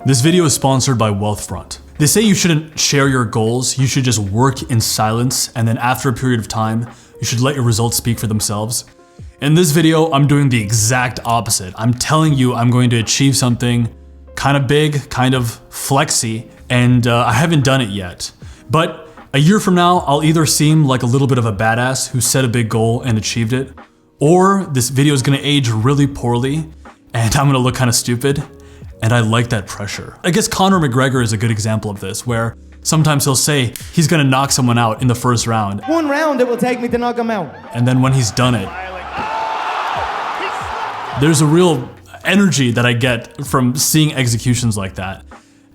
This video is sponsored by Wealthfront. They say you shouldn't share your goals, you should just work in silence, and then after a period of time, you should let your results speak for themselves. In this video, I'm doing the exact opposite. I'm telling you I'm going to achieve something kind of big, kind of flexy, and I haven't done it yet. But a year from now, I'll either seem like a little bit of a badass who set a big goal and achieved it, or this video is gonna age really poorly, and I'm gonna look kind of stupid. And I like that pressure. I guess Conor McGregor is a good example of this, where sometimes he'll say he's gonna knock someone out in the first round. One round it will take me to knock him out. And then when he's done it, there's a real energy that I get from seeing executions like that.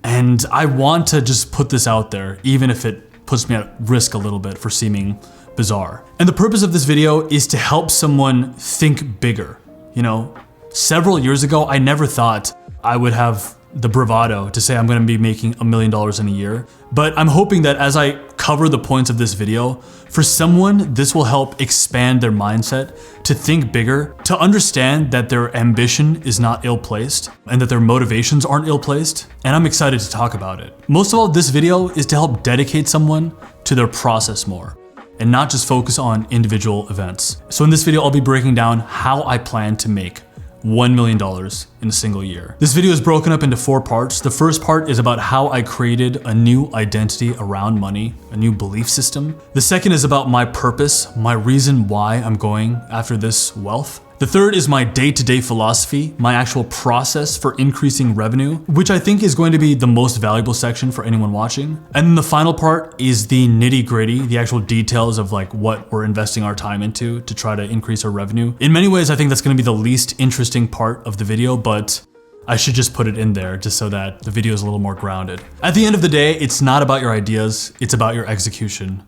And I want to just put this out there, even if it puts me at risk a little bit for seeming bizarre. And the purpose of this video is to help someone think bigger. You know, several years ago, I never thought I would have the bravado to say I'm gonna be making $1 million in a year. But I'm hoping that as I cover the points of this video, for someone, this will help expand their mindset to think bigger, to understand that their ambition is not ill-placed and that their motivations aren't ill-placed. And I'm excited to talk about it. Most of all, this video is to help dedicate someone to their process more and not just focus on individual events. So in this video, I'll be breaking down how I plan to make $1 million in a single year. This video is broken up into 4 parts. The first part is about how I created a new identity around money, a new belief system. The second is about my purpose, my reason why I'm going after this wealth. The third is my day-to-day philosophy, my actual process for increasing revenue, which I think is going to be the most valuable section for anyone watching. And then the final part is the nitty-gritty, the actual details of like what we're investing our time into to try to increase our revenue. In many ways, I think that's going to be the least interesting part of the video, but I should just put it in there just so that the video is a little more grounded. At the end of the day, it's not about your ideas, it's about your execution.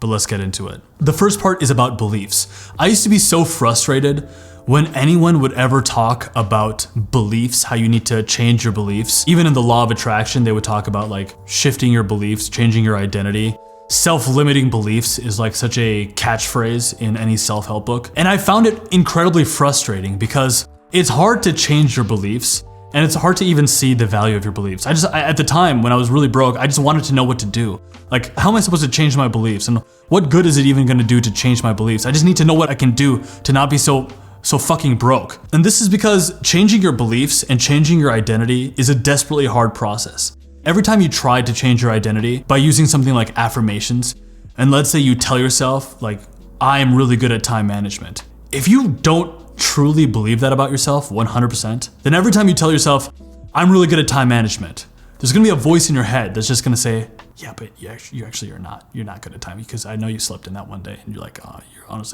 But let's get into it. The first part is about beliefs. I used to be so frustrated when anyone would ever talk about beliefs, how you need to change your beliefs. Even in the law of attraction, they would talk about like shifting your beliefs, changing your identity. Self-limiting beliefs is like such a catchphrase in any self-help book. And I found it incredibly frustrating because it's hard to change your beliefs and it's hard to even see the value of your beliefs. At the time when I was really broke, I just wanted to know what to do. Like, how am I supposed to change my beliefs? And what good is it even gonna do to change my beliefs? I just need to know what I can do to not be so fucking broke. And this is because changing your beliefs and changing your identity is a desperately hard process. Every time you try to change your identity by using something like affirmations, and let's say you tell yourself, like, I am really good at time management. If you don't truly believe that about yourself 100%, then every time you tell yourself, I'm really good at time management, there's gonna be a voice in your head that's just gonna say, yeah, but you're not good at time because I know you slept in that one day and you're like, oh,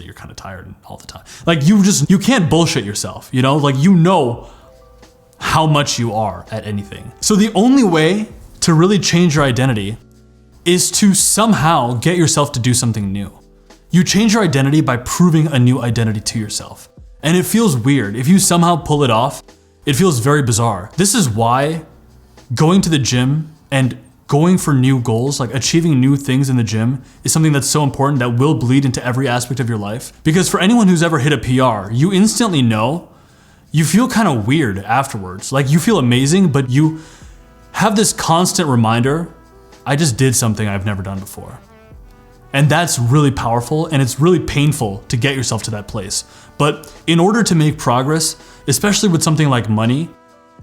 you're kind of tired all the time. Like you can't bullshit yourself, you know? Like you know how much you are at anything. So the only way to really change your identity is to somehow get yourself to do something new. You change your identity by proving a new identity to yourself. And it feels weird. If you somehow pull it off, it feels very bizarre. This is why going to the gym and going for new goals, like achieving new things in the gym, is something that's so important that will bleed into every aspect of your life. Because for anyone who's ever hit a PR, you instantly know, you feel kind of weird afterwards. Like you feel amazing, but you have this constant reminder, I just did something I've never done before. And that's really powerful and it's really painful to get yourself to that place. But in order to make progress, especially with something like money,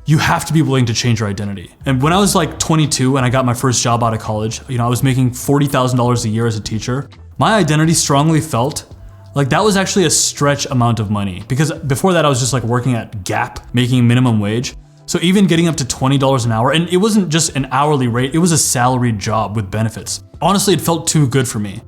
you have to be willing to change your identity. And when I was like 22 and I got my first job out of college, you know, I was making $40,000 a year as a teacher. My identity strongly felt like that was actually a stretch amount of money because before that I was just like working at Gap, making minimum wage. So even getting up to $20 an hour, and it wasn't just an hourly rate, it was a salaried job with benefits. Honestly, it felt too good for me.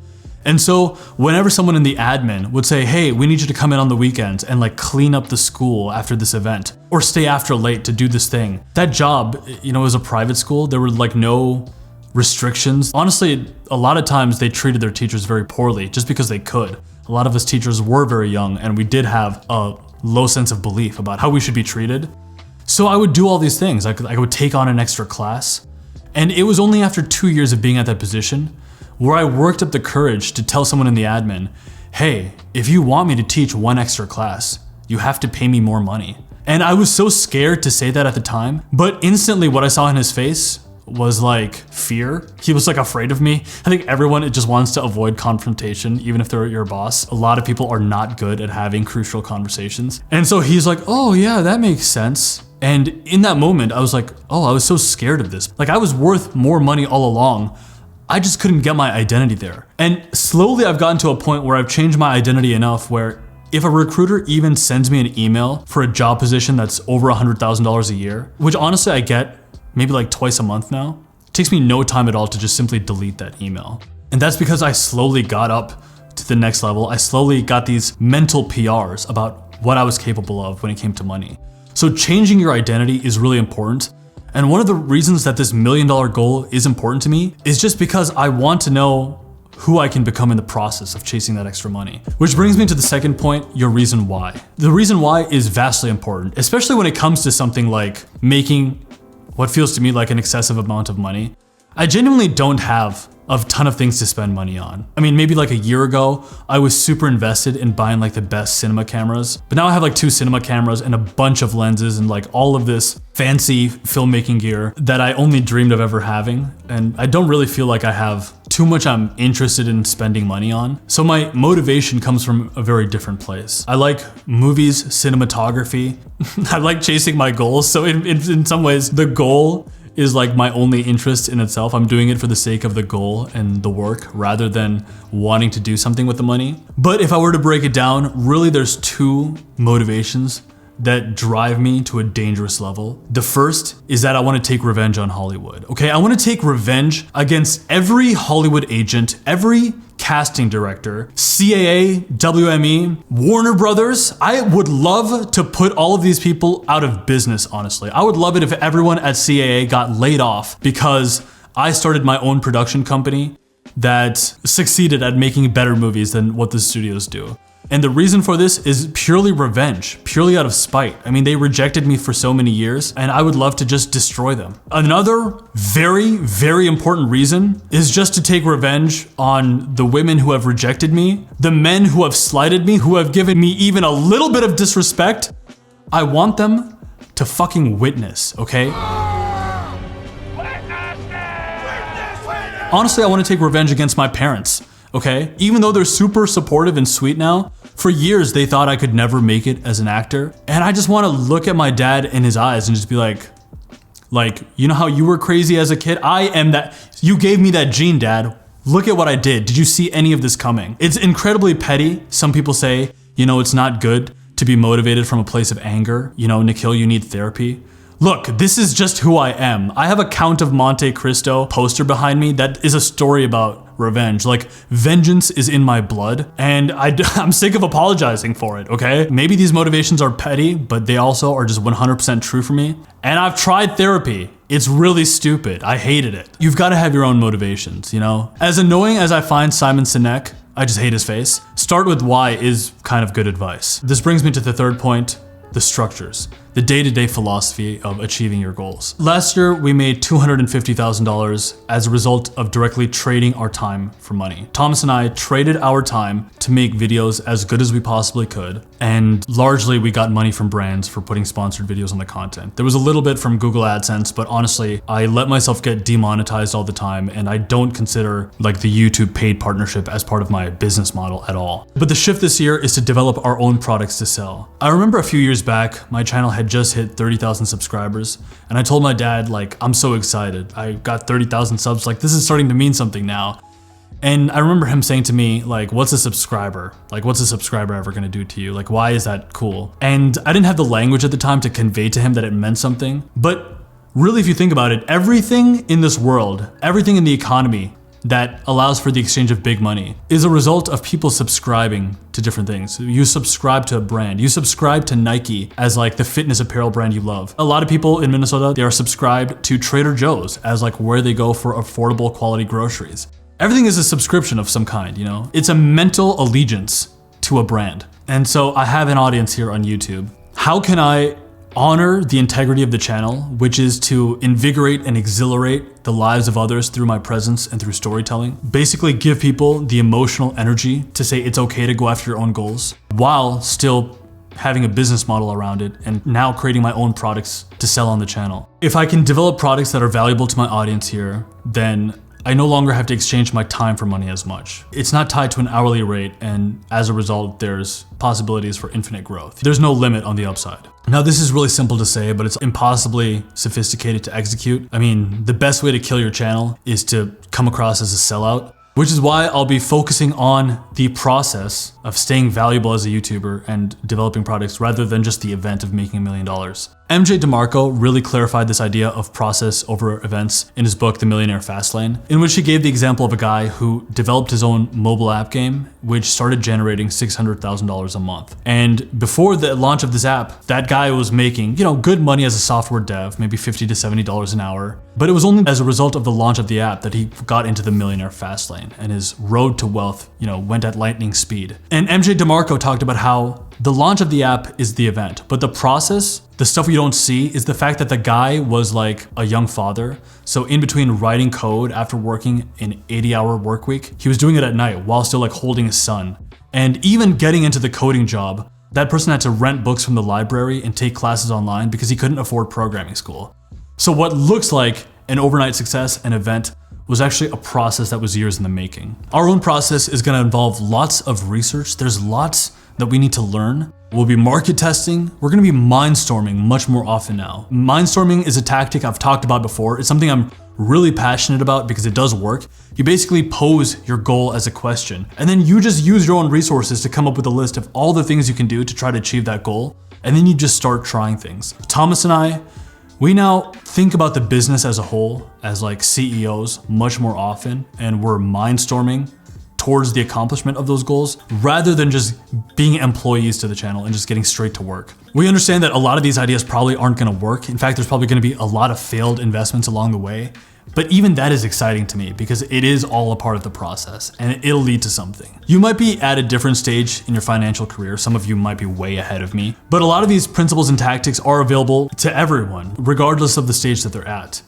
And so whenever someone in the admin would say, hey, we need you to come in on the weekends and like clean up the school after this event or stay after late to do this thing. That job, you know, was a private school. There were like no restrictions. Honestly, a lot of times they treated their teachers very poorly just because they could. A lot of us teachers were very young and we did have a low sense of belief about how we should be treated. So I would do all these things. I would take on an extra class. And it was only after 2 years of being at that position where I worked up the courage to tell someone in the admin, hey, if you want me to teach one extra class, you have to pay me more money. And I was so scared to say that at the time, but instantly what I saw in his face was like fear. He was like afraid of me. I think everyone just wants to avoid confrontation, even if they're your boss. A lot of people are not good at having crucial conversations. And so he's like, oh yeah, that makes sense. And in that moment, I was like, oh, I was so scared of this. Like I was worth more money all along. I just couldn't get my identity there. And slowly I've gotten to a point where I've changed my identity enough where if a recruiter even sends me an email for a job position that's over $100,000 a year, which honestly I get maybe like twice a month now, it takes me no time at all to just simply delete that email. And that's because I slowly got up to the next level. I slowly got these mental PRs about what I was capable of when it came to money. So changing your identity is really important. And one of the reasons that this $1 million goal is important to me is just because I want to know who I can become in the process of chasing that extra money. Which brings me to the second point, your reason why. The reason why is vastly important, especially when it comes to something like making what feels to me like an excessive amount of money. I genuinely don't have a ton of things to spend money on. I mean, maybe like a year ago, I was super invested in buying like the best cinema cameras, but now I have like 2 cinema cameras and a bunch of lenses and like all of this fancy filmmaking gear that I only dreamed of ever having. And I don't really feel like I have too much I'm interested in spending money on. So my motivation comes from a very different place. I like movies, cinematography. I like chasing my goals. So in some ways, the goal is like my only interest in itself. I'm doing it for the sake of the goal and the work rather than wanting to do something with the money. But if I were to break it down, really there's 2 motivations that drive me to a dangerous level. The first is that I want to take revenge on Hollywood. Okay, I want to take revenge against every Hollywood agent, every casting director, CAA, WME, Warner Brothers. I would love to put all of these people out of business, honestly. I would love it if everyone at CAA got laid off because I started my own production company that succeeded at making better movies than what the studios do. And the reason for this is purely revenge, purely out of spite. I mean, they rejected me for so many years and I would love to just destroy them. Another very, very important reason is just to take revenge on the women who have rejected me, the men who have slighted me, who have given me even a little bit of disrespect. I want them to fucking witness, okay? Honestly, I want to take revenge against my parents. Okay? Even though they're super supportive and sweet now, for years they thought I could never make it as an actor. And I just want to look at my dad in his eyes and just be like, you know how you were crazy as a kid? I am that. You gave me that gene, Dad. Look at what I did. Did you see any of this coming? It's incredibly petty. Some people say, you know, it's not good to be motivated from a place of anger. You know, Nikhil, you need therapy. Look, this is just who I am. I have a Count of Monte Cristo poster behind me that is a story about revenge. Like, vengeance is in my blood, and I'm sick of apologizing for it, okay? Maybe these motivations are petty, but they also are just 100% true for me. And I've tried therapy. It's really stupid. I hated it. You've got to have your own motivations, you know? As annoying as I find Simon Sinek, I just hate his face. Start with why is kind of good advice. This brings me to the third point, the structures. The day-to-day philosophy of achieving your goals. Last year, we made $250,000 as a result of directly trading our time for money. Thomas and I traded our time to make videos as good as we possibly could, and largely we got money from brands for putting sponsored videos on the content. There was a little bit from Google AdSense, but honestly, I let myself get demonetized all the time, and I don't consider like the YouTube paid partnership as part of my business model at all. But the shift this year is to develop our own products to sell. I remember a few years back, my channel had just hit 30,000 subscribers, and I told my dad, like, I'm so excited. I got 30,000 subs, like, this is starting to mean something now. And I remember him saying to me, like, what's a subscriber? Like, what's a subscriber ever gonna do to you? Like, why is that cool? And I didn't have the language at the time to convey to him that it meant something. But really, if you think about it, everything in this world, everything in the economy that allows for the exchange of big money is a result of people subscribing to different things. You subscribe to a brand. You subscribe to Nike as like the fitness apparel brand you love. A lot of people in Minnesota, they are subscribed to Trader Joe's as like where they go for affordable quality groceries. Everything is a subscription of some kind, you know? It's a mental allegiance to a brand. And so I have an audience here on YouTube. How can I honor the integrity of the channel, which is to invigorate and exhilarate the lives of others through my presence and through storytelling? Basically give people the emotional energy to say it's okay to go after your own goals while still having a business model around it, and now creating my own products to sell on the channel. If I can develop products that are valuable to my audience here, then I no longer have to exchange my time for money as much. It's not tied to an hourly rate, and as a result, there's possibilities for infinite growth. There's no limit on the upside. Now, this is really simple to say, but it's impossibly sophisticated to execute. I mean, the best way to kill your channel is to come across as a sellout, which is why I'll be focusing on the process of staying valuable as a YouTuber and developing products rather than just the event of making $1 million. MJ DeMarco really clarified this idea of process over events in his book, The Millionaire Fastlane, in which he gave the example of a guy who developed his own mobile app game, which started generating $600,000 a month. And before the launch of this app, that guy was making, good money as a software dev, maybe $50 to $70 an hour. But it was only as a result of the launch of the app that he got into the millionaire fastlane, and his road to wealth, went at lightning speed. And MJ DeMarco talked about how the launch of the app is the event, but the process, the stuff you don't see, is the fact that the guy was like a young father. So in between writing code after working an 80-hour work week, he was doing it at night while still holding his son. And even getting into the coding job, that person had to rent books from the library and take classes online because he couldn't afford programming school. So what looks like an overnight success, an event, was actually a process that was years in the making. Our own process is gonna involve lots of research. There's lots that we need to learn. We'll be market testing. We're gonna be mindstorming much more often now. Mindstorming is a tactic I've talked about before. It's something I'm really passionate about because it does work. You basically pose your goal as a question, and then you just use your own resources to come up with a list of all the things you can do to try to achieve that goal, and then you just start trying things. Thomas and I, we now think about the business as a whole as CEOs much more often, and we're mindstorming towards the accomplishment of those goals rather than just being employees to the channel and just getting straight to work. We understand that a lot of these ideas probably aren't gonna work. In fact, there's probably gonna be a lot of failed investments along the way, but even that is exciting to me because it is all a part of the process and it'll lead to something. You might be at a different stage in your financial career. Some of you might be way ahead of me, but a lot of these principles and tactics are available to everyone, regardless of the stage that they're at.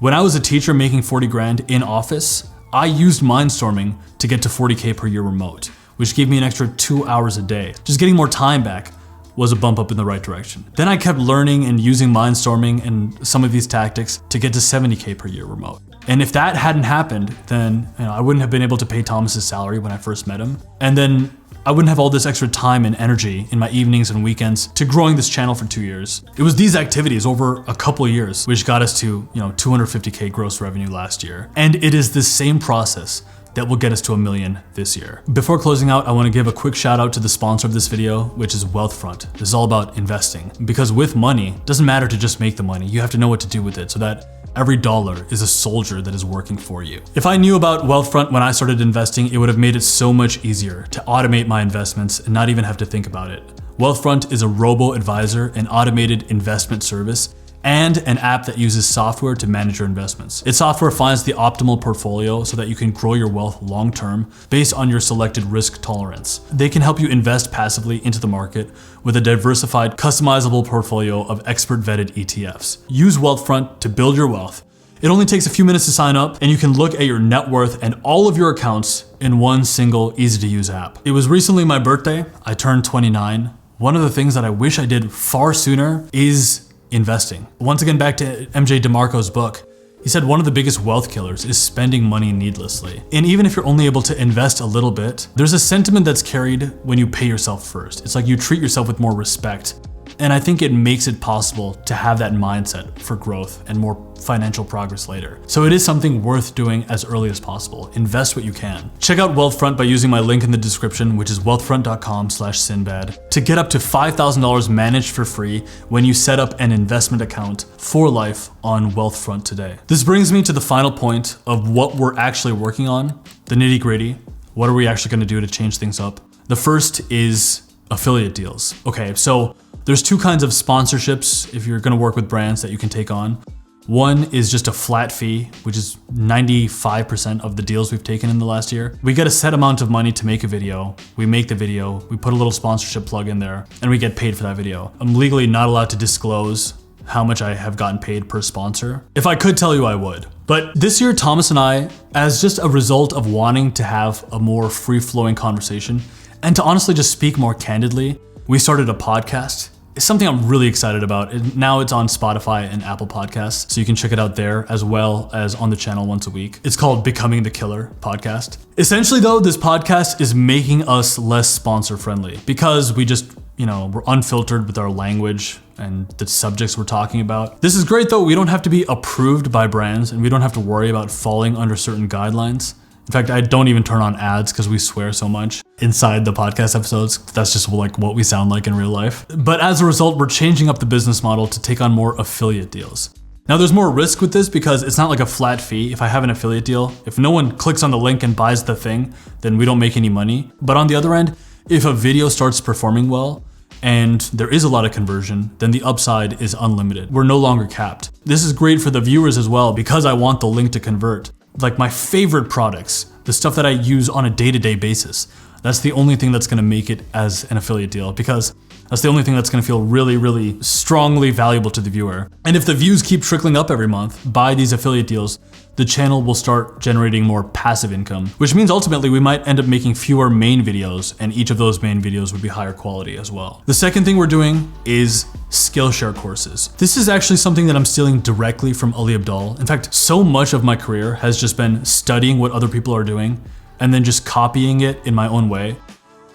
When I was a teacher making 40 grand in office, I used mindstorming to get to 40K per year remote, which gave me an extra 2 hours a day. Just getting more time back was a bump up in the right direction. Then I kept learning and using mindstorming and some of these tactics to get to 70K per year remote. And if that hadn't happened, then I wouldn't have been able to pay Thomas's salary when I first met him. And then I wouldn't have all this extra time and energy in my evenings and weekends to growing this channel for 2 years. It was these activities over a couple of years which got us to 250K gross revenue last year. And it is this same process that will get us to $1 million this year. Before closing out, I want to give a quick shout out to the sponsor of this video, which is Wealthfront. This is all about investing, because with money, it doesn't matter to just make the money. You have to know what to do with it so that every dollar is a soldier that is working for you. If I knew about Wealthfront when I started investing, it would have made it so much easier to automate my investments and not even have to think about it. Wealthfront is a robo-advisor, an automated investment service, and an app that uses software to manage your investments. Its software finds the optimal portfolio so that you can grow your wealth long-term based on your selected risk tolerance. They can help you invest passively into the market with a diversified, customizable portfolio of expert-vetted ETFs. Use Wealthfront to build your wealth. It only takes a few minutes to sign up, and you can look at your net worth and all of your accounts in one single, easy-to-use app. It was recently my birthday. I turned 29. One of the things that I wish I did far sooner is investing. Once again, back to MJ DeMarco's book, he said one of the biggest wealth killers is spending money needlessly. And even if you're only able to invest a little bit, there's a sentiment that's carried when you pay yourself first. It's like you treat yourself with more respect. And I think it makes it possible to have that mindset for growth and more financial progress later. So it is something worth doing as early as possible. Invest what you can. Check out Wealthfront by using my link in the description, which is wealthfront.com/Sinbad, to get up to $5,000 managed for free when you set up an investment account for life on Wealthfront today. This brings me to the final point of what we're actually working on, the nitty-gritty. What are we actually gonna do to change things up? The first is affiliate deals. Okay, so there's two kinds of sponsorships if you're gonna work with brands that you can take on. One is just a flat fee, which is 95% of the deals we've taken in the last year. We get a set amount of money to make a video. We make the video, we put a little sponsorship plug in there, and we get paid for that video. I'm legally not allowed to disclose how much I have gotten paid per sponsor. If I could tell you, I would. But this year, Thomas and I, as just a result of wanting to have a more free-flowing conversation, and to honestly just speak more candidly, We started a podcast. It's something I'm really excited about. Now it's on Spotify and Apple Podcasts, so you can check it out there as well as on the channel once a week. It's called Becoming the Killer Podcast. Essentially though, this podcast is making us less sponsor friendly because we just, we're unfiltered with our language and the subjects we're talking about. This is great though. We don't have to be approved by brands and we don't have to worry about falling under certain guidelines. In fact, I don't even turn on ads because we swear so much inside the podcast episodes. That's just like what we sound like in real life. But as a result, we're changing up the business model to take on more affiliate deals. Now there's more risk with this because it's not like a flat fee. If I have an affiliate deal, if no one clicks on the link and buys the thing, then we don't make any money. But on the other end, if a video starts performing well, and there is a lot of conversion, then the upside is unlimited. We're no longer capped. This is great for the viewers as well because I want the link to convert. Like my favorite products, the stuff that I use on a day-to-day basis, that's the only thing that's gonna make it as an affiliate deal because that's the only thing that's gonna feel really, really strongly valuable to the viewer. And if the views keep trickling up every month by these affiliate deals, the channel will start generating more passive income, which means ultimately we might end up making fewer main videos and each of those main videos would be higher quality as well. The second thing we're doing is Skillshare courses. This is actually something that I'm stealing directly from Ali Abdaal. In fact, so much of my career has just been studying what other people are doing and then just copying it in my own way.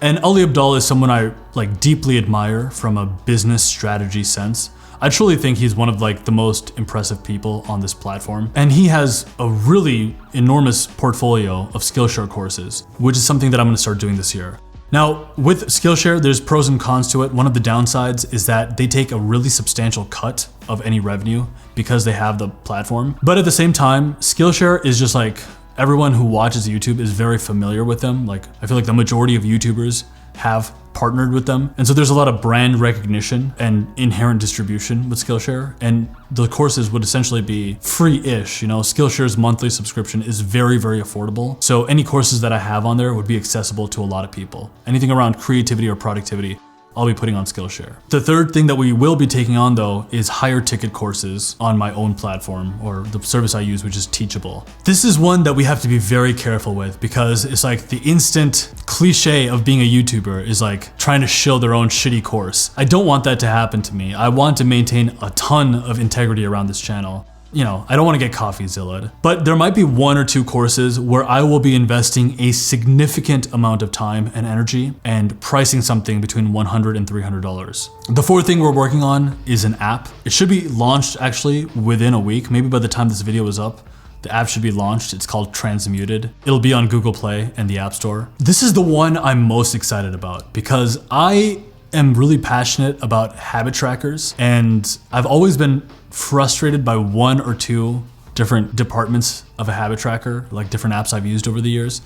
And Ali Abdaal is someone I deeply admire from a business strategy sense. I truly think he's one of the most impressive people on this platform. And he has a really enormous portfolio of Skillshare courses, which is something that I'm gonna start doing this year. Now, with Skillshare, there's pros and cons to it. One of the downsides is that they take a really substantial cut of any revenue because they have the platform. But at the same time, Skillshare is just everyone who watches YouTube is very familiar with them. I feel like the majority of YouTubers have partnered with them. And so there's a lot of brand recognition and inherent distribution with Skillshare. And the courses would essentially be free-ish. Skillshare's monthly subscription is very, very affordable. So any courses that I have on there would be accessible to a lot of people. Anything around creativity or productivity, I'll be putting on Skillshare. The third thing that we will be taking on though is higher ticket courses on my own platform or the service I use, which is Teachable. This is one that we have to be very careful with because it's the instant cliche of being a YouTuber is trying to shill their own shitty course. I don't want that to happen to me. I want to maintain a ton of integrity around this channel. I don't want to get CoffeeZillaed, but there might be one or two courses where I will be investing a significant amount of time and energy and pricing something between $100 and $300. The fourth thing we're working on is an app. It should be launched actually within a week. Maybe by the time this video is up, the app should be launched. It's called Transmuted. It'll be on Google Play and the App Store. This is the one I'm most excited about because I am really passionate about habit trackers and I've always been frustrated by one or two different departments of a habit tracker, different apps I've used over the years.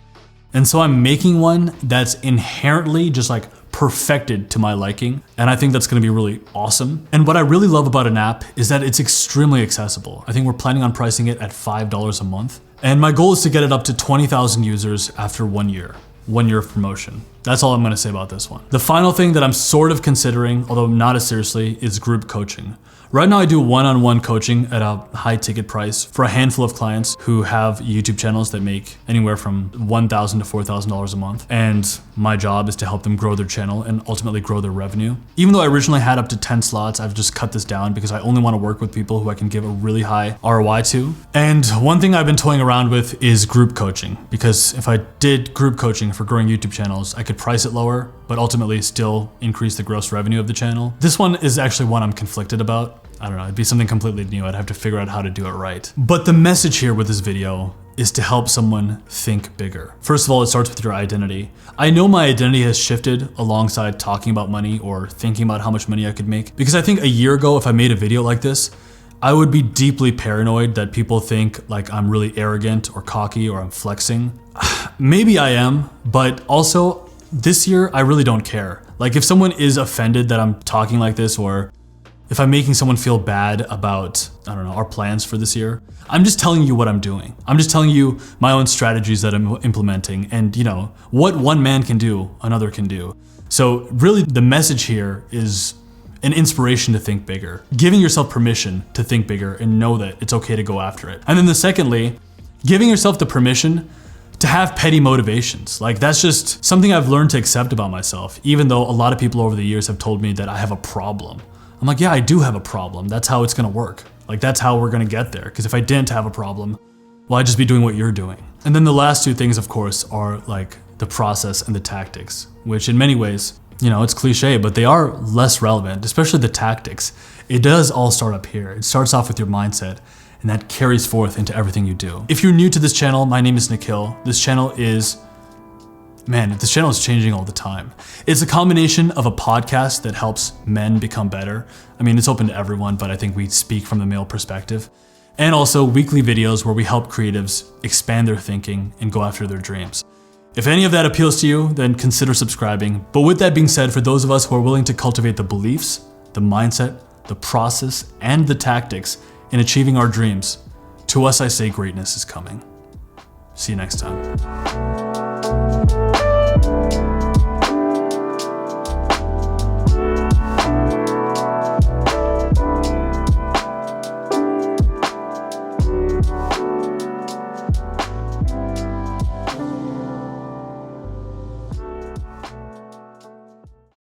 And so I'm making one that's inherently just perfected to my liking. And I think that's gonna be really awesome. And what I really love about an app is that it's extremely accessible. I think we're planning on pricing it at $5 a month. And my goal is to get it up to 20,000 users after 1 year. 1 year of promotion. That's all I'm gonna say about this one. The final thing that I'm sort of considering, although not as seriously, is group coaching. Right now I do one-on-one coaching at a high ticket price for a handful of clients who have YouTube channels that make anywhere from $1,000 to $4,000 a month. And my job is to help them grow their channel and ultimately grow their revenue. Even though I originally had up to 10 slots, I've just cut this down because I only want to work with people who I can give a really high ROI to. And one thing I've been toying around with is group coaching, because if I did group coaching for growing YouTube channels, I could price it lower, but ultimately still increase the gross revenue of the channel. This one is actually one I'm conflicted about. I don't know, it'd be something completely new. I'd have to figure out how to do it right. But the message here with this video is to help someone think bigger. First of all, it starts with your identity. I know my identity has shifted alongside talking about money or thinking about how much money I could make. Because I think a year ago, if I made a video like this, I would be deeply paranoid that people think I'm really arrogant or cocky or I'm flexing. Maybe I am, but also this year, I really don't care. If someone is offended that I'm talking like this, or if I'm making someone feel bad about, I don't know, our plans for this year, I'm just telling you what I'm doing. I'm just telling you my own strategies that I'm implementing, and what one man can do, another can do. So really the message here is an inspiration to think bigger, giving yourself permission to think bigger and know that it's okay to go after it. And then secondly, giving yourself the permission to have petty motivations. Like, that's just something I've learned to accept about myself, even though a lot of people over the years have told me that I have a problem. I'm like, yeah, I do have a problem. That's how it's gonna work. Like, that's how we're gonna get there. Because if I didn't have a problem, well, I'd just be doing what you're doing. And then the last two things, of course, are like the process and the tactics, which in many ways, you know, it's cliche, but they are less relevant, especially the tactics. It does all start up here. It starts off with your mindset, and that carries forth into everything you do. If you're new to this channel, my name is Nikhil. This channel is changing all the time. It's a combination of a podcast that helps men become better. I mean, it's open to everyone, but I think we speak from the male perspective. And also weekly videos where we help creatives expand their thinking and go after their dreams. If any of that appeals to you, then consider subscribing. But with that being said, for those of us who are willing to cultivate the beliefs, the mindset, the process, and the tactics in achieving our dreams, to us I say greatness is coming. See you next time.